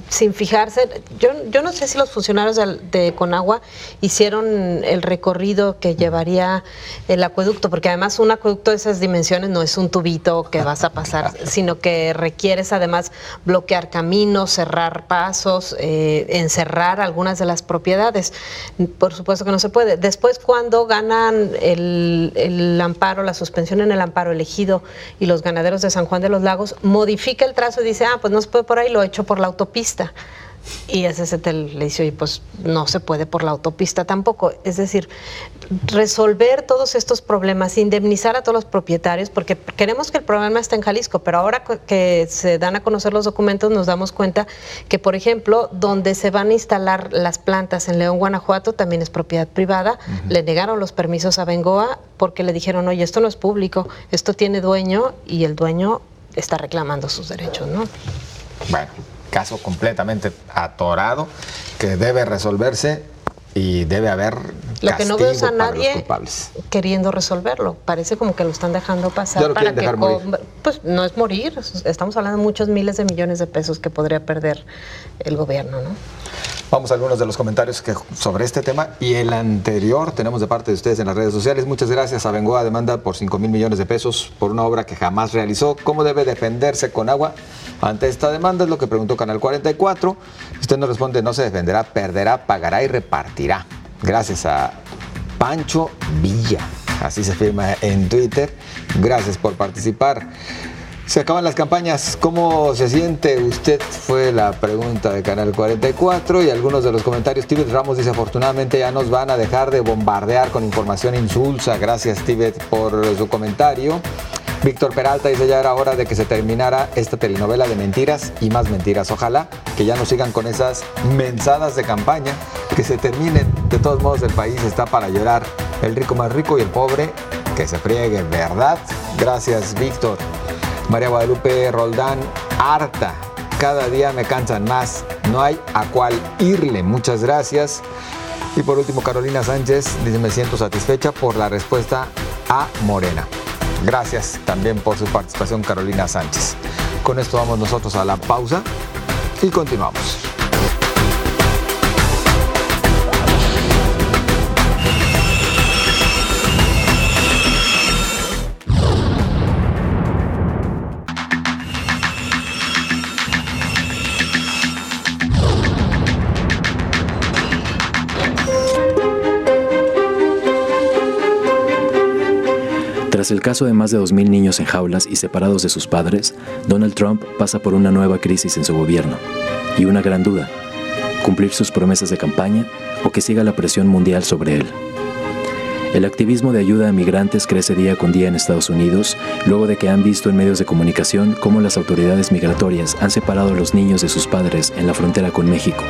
sin fijarse. Yo no sé si los funcionarios de Conagua hicieron el recorrido que llevaría el acueducto, porque además un acueducto de esas dimensiones no es un tubito que vas a pasar, sino que requieres además bloquear caminos, cerrar pasos, encerrar algunas de las propiedades. Por supuesto que no se puede. Después, cuando ganan el amparo, la suspensión en el amparo elegido y los ganaderos de San Juan de los Lagos, modifica el trazo y dice, pues no se puede por ahí, lo hecho por la autopista. Y SCT le dice, oye, pues no se puede por la autopista tampoco. Es decir, resolver todos estos problemas, indemnizar a todos los propietarios, porque queremos que el problema esté en Jalisco, pero ahora que se dan a conocer los documentos nos damos cuenta que, por ejemplo, donde se van a instalar las plantas en León, Guanajuato, también es propiedad privada. Le negaron los permisos a Bengoa porque le dijeron, oye, esto no es público, esto tiene dueño y el dueño está reclamando sus derechos, ¿no? Bueno, caso completamente atorado que debe resolverse y debe haber lo que no veo es a nadie queriendo resolverlo. Parece como que lo están dejando pasar para que pues no es morir. Estamos hablando de muchos miles de millones de pesos que podría perder el gobierno, ¿no? Vamos a algunos de los comentarios sobre este tema y el anterior tenemos de parte de ustedes en las redes sociales. Muchas gracias a Bengoa, demanda por 5,000 millones de pesos por una obra que jamás realizó. ¿Cómo debe defenderse Conagua ante esta demanda? Es lo que preguntó Canal 44. Usted nos responde, no se defenderá, perderá, pagará y repartirá. Gracias a Pancho Villa, así se firma en Twitter. Gracias por participar. Se acaban las campañas, ¿cómo se siente usted? Fue la pregunta de Canal 44 y algunos de los comentarios. Tibet Ramos dice, afortunadamente ya nos van a dejar de bombardear con información insulsa. Gracias, Tibet, por su comentario. Víctor Peralta dice, ya era hora de que se terminara esta telenovela de mentiras y más mentiras. Ojalá que ya no sigan con esas mensadas de campaña, que se terminen. De todos modos, el país está para llorar. El rico más rico y el pobre que se friegue, ¿verdad? Gracias, Víctor. María Guadalupe Roldán, harta, cada día me cansan más, no hay a cuál irle, muchas gracias. Y por último, Carolina Sánchez dice, me siento satisfecha por la respuesta a Morena. Gracias también por su participación, Carolina Sánchez. Con esto vamos nosotros a la pausa y continuamos. Tras el caso de más de 2,000 niños en jaulas y separados de sus padres, Donald Trump pasa por una nueva crisis en su gobierno. Y una gran duda, cumplir sus promesas de campaña o que siga la presión mundial sobre él. El activismo de ayuda a migrantes crece día con día en Estados Unidos, luego de que han visto en medios de comunicación cómo las autoridades migratorias han separado a los niños de sus padres en la frontera con México.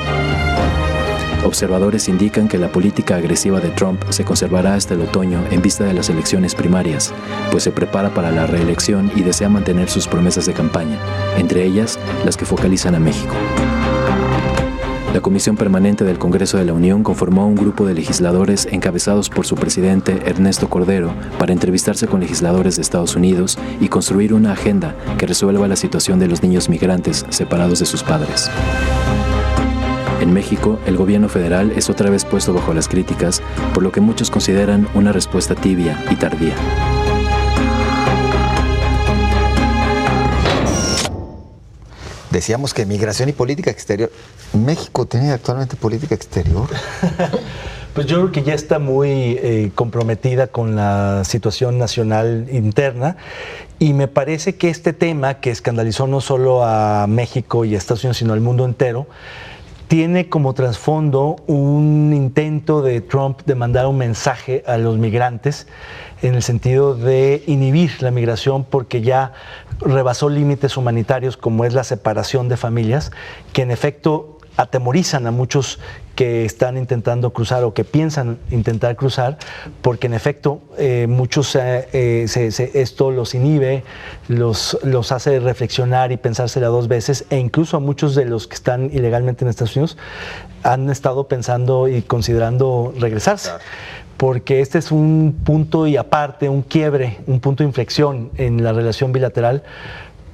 Observadores indican que la política agresiva de Trump se conservará hasta el otoño en vista de las elecciones primarias, pues se prepara para la reelección y desea mantener sus promesas de campaña, entre ellas las que focalizan a México. La Comisión Permanente del Congreso de la Unión conformó un grupo de legisladores encabezados por su presidente Ernesto Cordero para entrevistarse con legisladores de Estados Unidos y construir una agenda que resuelva la situación de los niños migrantes separados de sus padres. En México, el gobierno federal es otra vez puesto bajo las críticas, por lo que muchos consideran una respuesta tibia y tardía. Decíamos que migración y política exterior. ¿México tiene actualmente política exterior? Pues yo creo que ya está muy comprometida con la situación nacional interna y me parece que este tema, que escandalizó no solo a México y a Estados Unidos, sino al mundo entero, tiene como trasfondo un intento de Trump de mandar un mensaje a los migrantes en el sentido de inhibir la migración porque ya rebasó límites humanitarios como es la separación de familias, que en efecto atemorizan a muchos que están intentando cruzar o que piensan intentar cruzar, porque en efecto muchos esto los inhibe, los hace reflexionar y pensársela dos veces, e incluso a muchos de los que están ilegalmente en Estados Unidos han estado pensando y considerando regresarse. Claro. Porque este es un punto y aparte, un quiebre, un punto de inflexión en la relación bilateral,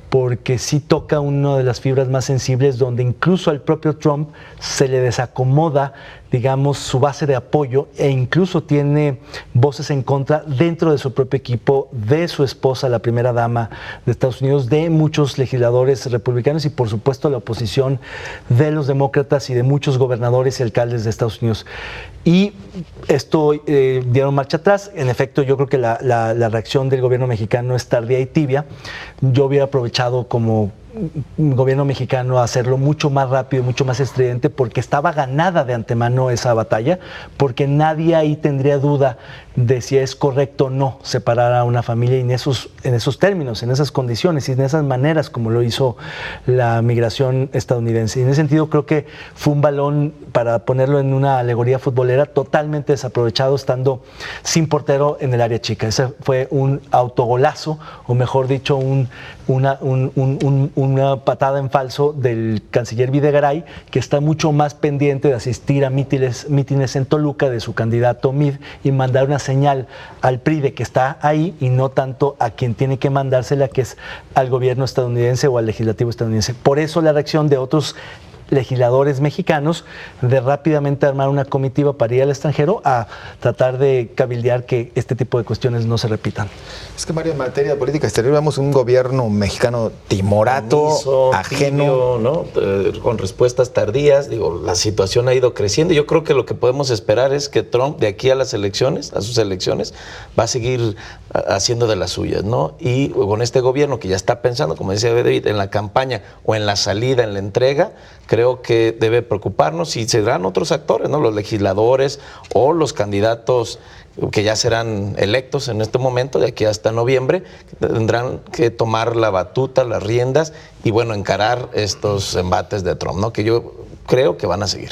porque sí toca una de las fibras más sensibles donde incluso al propio Trump se le desacomoda, digamos, su base de apoyo e incluso tiene voces en contra dentro de su propio equipo, de su esposa, la primera dama de Estados Unidos, de muchos legisladores republicanos y por supuesto la oposición de los demócratas y de muchos gobernadores y alcaldes de Estados Unidos. Y esto dieron marcha atrás. En efecto, yo creo que la reacción del gobierno mexicano es tardía y tibia. Yo hubiera aprovechado como gobierno mexicano a hacerlo mucho más rápido, mucho más estridente, porque estaba ganada de antemano esa batalla, porque nadie ahí tendría duda de si es correcto o no separar a una familia en esos términos, en esas condiciones y en esas maneras como lo hizo la migración estadounidense. Y en ese sentido creo que fue un balón, para ponerlo en una alegoría futbolera, totalmente desaprovechado, estando sin portero en el área chica. Ese fue un autogolazo, o mejor dicho, una patada en falso del canciller Videgaray, que está mucho más pendiente de asistir a mítines en Toluca de su candidato Mid y mandar una señal al PRI de que está ahí y no tanto a quien tiene que mandársela, que es al gobierno estadounidense o al legislativo estadounidense. Por eso la reacción de otros legisladores mexicanos de rápidamente armar una comitiva para ir al extranjero a tratar de cabildear que este tipo de cuestiones no se repitan. Es que, Mario, en materia de política exterior vemos un gobierno mexicano timorato, ajeno, tibio, ¿no? Con respuestas tardías. Digo, la situación ha ido creciendo. Yo creo que lo que podemos esperar es que Trump, de aquí a las elecciones, a sus elecciones, va a seguir haciendo de las suyas, ¿no? Y con este gobierno que ya está pensando, como decía David, en la campaña o en la salida, en la entrega, creo que debe preocuparnos y serán otros actores, ¿no? Los legisladores o los candidatos que ya serán electos en este momento, de aquí hasta noviembre, tendrán que tomar la batuta, las riendas y, bueno, encarar estos embates de Trump, ¿no? Que yo creo que van a seguir.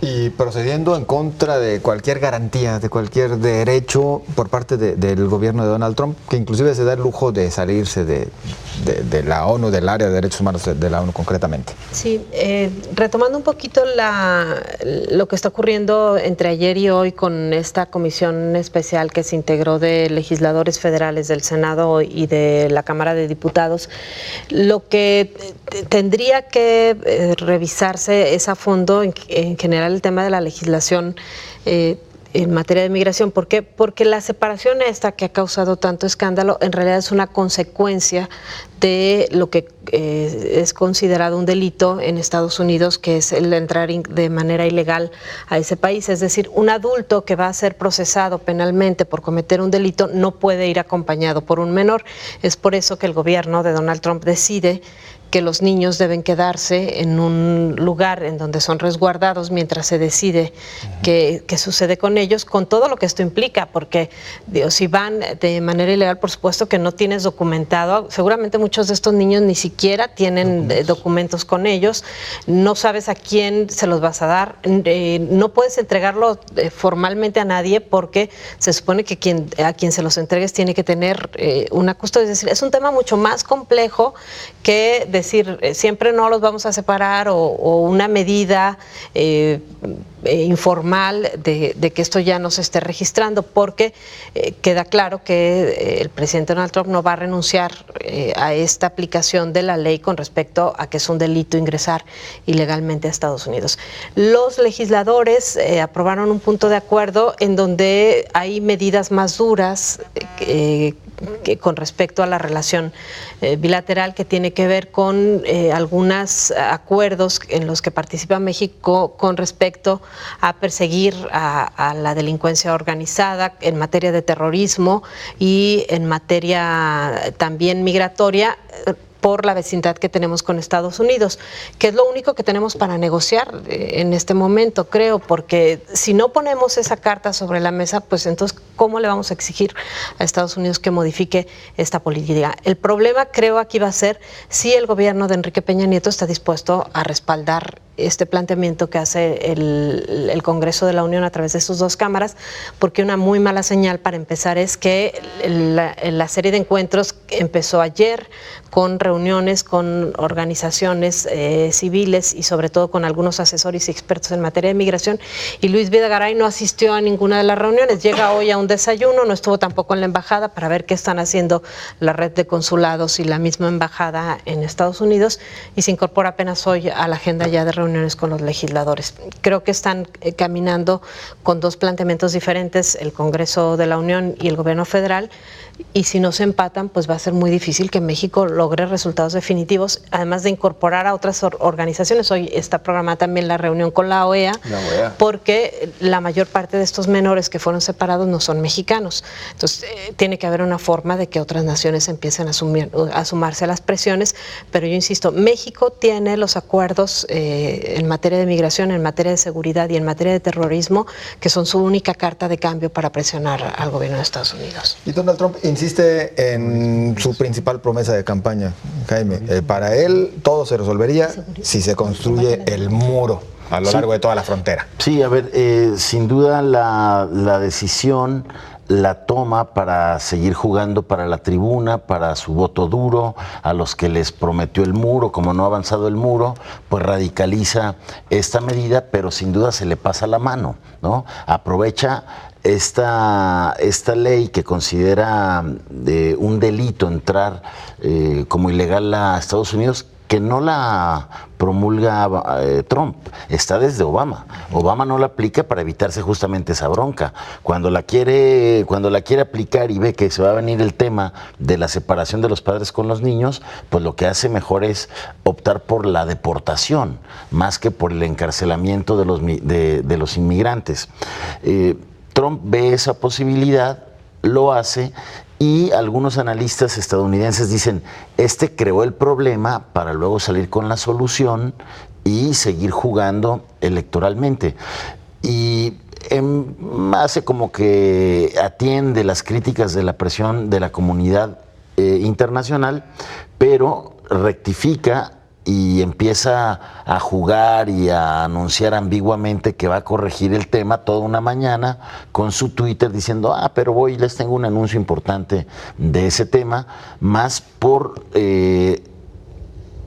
Y procediendo en contra de cualquier garantía, de cualquier derecho por parte del gobierno de Donald Trump, que inclusive se da el lujo de salirse de la ONU, del área de derechos humanos de la ONU concretamente. Sí, retomando un poquito lo que está ocurriendo entre ayer y hoy con esta comisión especial que se integró de legisladores federales del Senado y de la Cámara de Diputados, lo que tendría que revisarse es a fondo en general el tema de la legislación en materia de migración. ¿Por qué? Porque la separación esta que ha causado tanto escándalo en realidad es una consecuencia de lo que es considerado un delito en Estados Unidos, que es el de entrar de manera ilegal a ese país. Es decir, un adulto que va a ser procesado penalmente por cometer un delito no puede ir acompañado por un menor. Es por eso que el gobierno de Donald Trump decide que los niños deben quedarse en un lugar en donde son resguardados mientras se decide qué sucede con ellos, con todo lo que esto implica, porque digo, si van de manera ilegal, por supuesto que no tienes documentado, seguramente muchos de estos niños ni siquiera tienen documentos con ellos, no sabes a quién se los vas a dar, no puedes entregarlo formalmente a nadie porque se supone que a quien se los entregues tiene que tener una custodia, es decir, es un tema mucho más complejo que decir siempre no los vamos a separar o una medida informal de que esto ya no se esté registrando, porque queda claro que el presidente Donald Trump no va a renunciar a esta aplicación de la ley con respecto a que es un delito ingresar ilegalmente a Estados Unidos. Los legisladores aprobaron un punto de acuerdo en donde hay medidas más duras que con respecto a la relación bilateral, que tiene que ver con algunos acuerdos en los que participa México con respecto a perseguir a la delincuencia organizada en materia de terrorismo y en materia también migratoria, por la vecindad que tenemos con Estados Unidos, que es lo único que tenemos para negociar en este momento, creo, porque si no ponemos esa carta sobre la mesa, pues entonces, ¿cómo le vamos a exigir a Estados Unidos que modifique esta política? El problema, creo, aquí va a ser si el gobierno de Enrique Peña Nieto está dispuesto a respaldar este planteamiento que hace el Congreso de la Unión a través de sus dos cámaras, porque una muy mala señal para empezar es que la serie de encuentros empezó ayer con reuniones con organizaciones civiles y sobre todo con algunos asesores y expertos en materia de migración, y Luis Videgaray no asistió a ninguna de las reuniones, llega hoy a un desayuno, no estuvo tampoco en la embajada para ver qué están haciendo la red de consulados y la misma embajada en Estados Unidos, y se incorpora apenas hoy a la agenda ya de reuniones con los legisladores. Creo que están caminando con dos planteamientos diferentes, el Congreso de la Unión y el gobierno federal, y si no se empatan, pues va a ser muy difícil que México logre resultados definitivos, además de incorporar a otras organizaciones. Hoy está programada también la reunión con la OEA, porque la mayor parte de estos menores que fueron separados no son mexicanos. Entonces, tiene que haber una forma de que otras naciones empiecen a sumarse a las presiones, pero yo insisto, México tiene los acuerdos en materia de migración, en materia de seguridad y en materia de terrorismo, que son su única carta de cambio para presionar al gobierno de Estados Unidos. Y Donald Trump insiste en su principal promesa de campaña, Jaime. Para él todo se resolvería si se construye el muro a lo largo de toda la frontera. Sí, a ver, sin duda la decisión la toma para seguir jugando para la tribuna, para su voto duro, a los que les prometió el muro. Como no ha avanzado el muro, pues radicaliza esta medida, pero sin duda se le pasa la mano, ¿no? Aprovecha esta ley que considera un delito entrar como ilegal a Estados Unidos, que no la promulga Trump, está desde Obama. Obama no la aplica para evitarse justamente esa bronca. Cuando la quiere aplicar y ve que se va a venir el tema de la separación de los padres con los niños, pues lo que hace mejor es optar por la deportación, más que por el encarcelamiento de los inmigrantes. Trump ve esa posibilidad, lo hace, y algunos analistas estadounidenses dicen, creó el problema para luego salir con la solución y seguir jugando electoralmente. Y hace como que atiende las críticas de la presión de la comunidad internacional, pero rectifica y empieza a jugar y a anunciar ambiguamente que va a corregir el tema toda una mañana con su Twitter diciendo, pero voy, les tengo un anuncio importante de ese tema, más por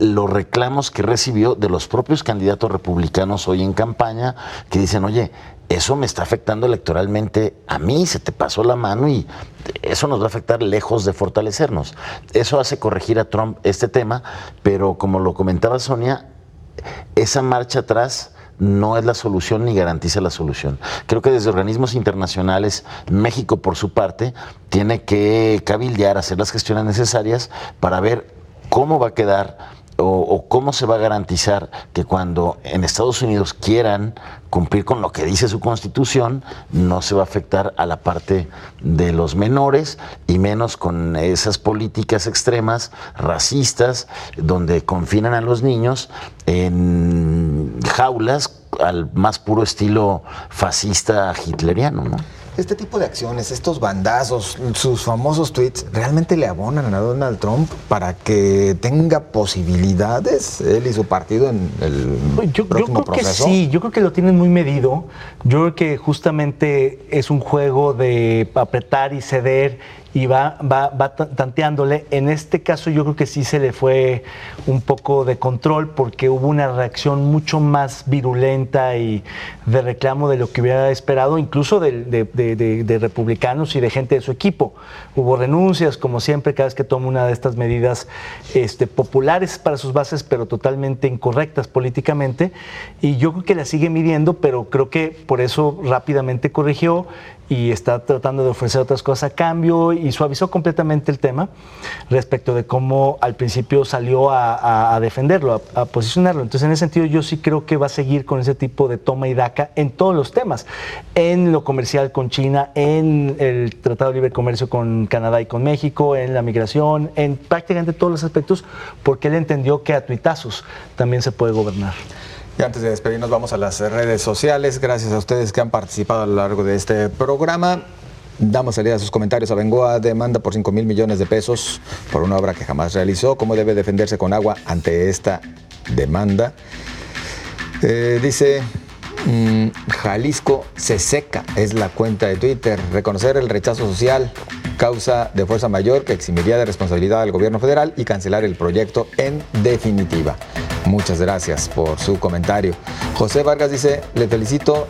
los reclamos que recibió de los propios candidatos republicanos hoy en campaña, que dicen, oye, eso me está afectando electoralmente a mí, se te pasó la mano y eso nos va a afectar lejos de fortalecernos. Eso hace corregir a Trump este tema, pero como lo comentaba Sonia, esa marcha atrás no es la solución ni garantiza la solución. Creo que desde organismos internacionales, México por su parte, tiene que cabildear, hacer las gestiones necesarias para ver cómo va a quedar o cómo se va a garantizar que cuando en Estados Unidos quieran cumplir con lo que dice su Constitución, no se va a afectar a la parte de los menores y menos con esas políticas extremas, racistas, donde confinan a los niños en jaulas al más puro estilo fascista hitleriano, ¿no? Este tipo de acciones, estos bandazos, sus famosos tweets, ¿realmente le abonan a Donald Trump para que tenga posibilidades él y su partido en el próximo proceso? Que sí, yo creo que lo tienen muy medido. Yo creo que justamente es un juego de apretar y ceder y va tanteándole. En este caso yo creo que sí se le fue un poco de control porque hubo una reacción mucho más virulenta y de reclamo de lo que hubiera esperado, incluso de republicanos y de gente de su equipo. Hubo renuncias, como siempre, cada vez que toma una de estas medidas populares para sus bases, pero totalmente incorrectas políticamente. Y yo creo que la sigue midiendo, pero creo que por eso rápidamente corrigió y está tratando de ofrecer otras cosas a cambio y suavizó completamente el tema respecto de cómo al principio salió a defenderlo, a posicionarlo. Entonces, en ese sentido, yo sí creo que va a seguir con ese tipo de toma y daca en todos los temas, en lo comercial con China, en el Tratado de Libre Comercio con Canadá y con México, en la migración, en prácticamente todos los aspectos, porque él entendió que a tuitazos también se puede gobernar. Y antes de despedirnos, vamos a las redes sociales. Gracias a ustedes que han participado a lo largo de este programa. Damos salida a sus comentarios. Abengoa demanda por 5,000 millones de pesos por una obra que jamás realizó. ¿Cómo debe defenderse con agua ante esta demanda? Dice Jalisco se seca, es la cuenta de Twitter. Reconocer el rechazo social, causa de fuerza mayor que eximiría de responsabilidad al gobierno federal y cancelar el proyecto en definitiva. Muchas gracias por su comentario. José Vargas dice, le felicito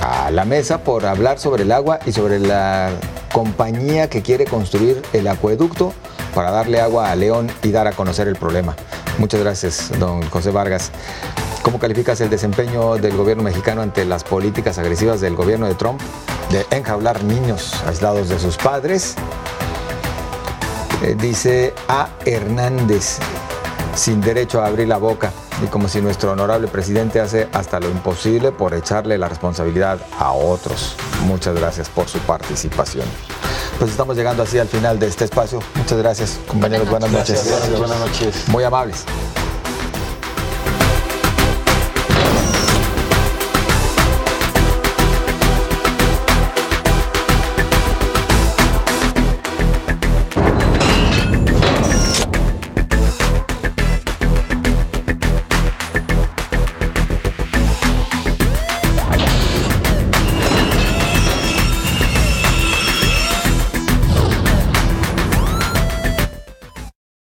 a la mesa por hablar sobre el agua y sobre la compañía que quiere construir el acueducto para darle agua a León y dar a conocer el problema. Muchas gracias, don José Vargas. ¿Cómo calificas el desempeño del gobierno mexicano ante las políticas agresivas del gobierno de Trump de enjaular niños aislados de sus padres? Dice A. Hernández, sin derecho a abrir la boca, y como si nuestro honorable presidente hace hasta lo imposible por echarle la responsabilidad a otros. Muchas gracias por su participación. Pues estamos llegando así al final de este espacio. Muchas gracias, compañeros. Buenas noches. Buenas noches. Muy amables.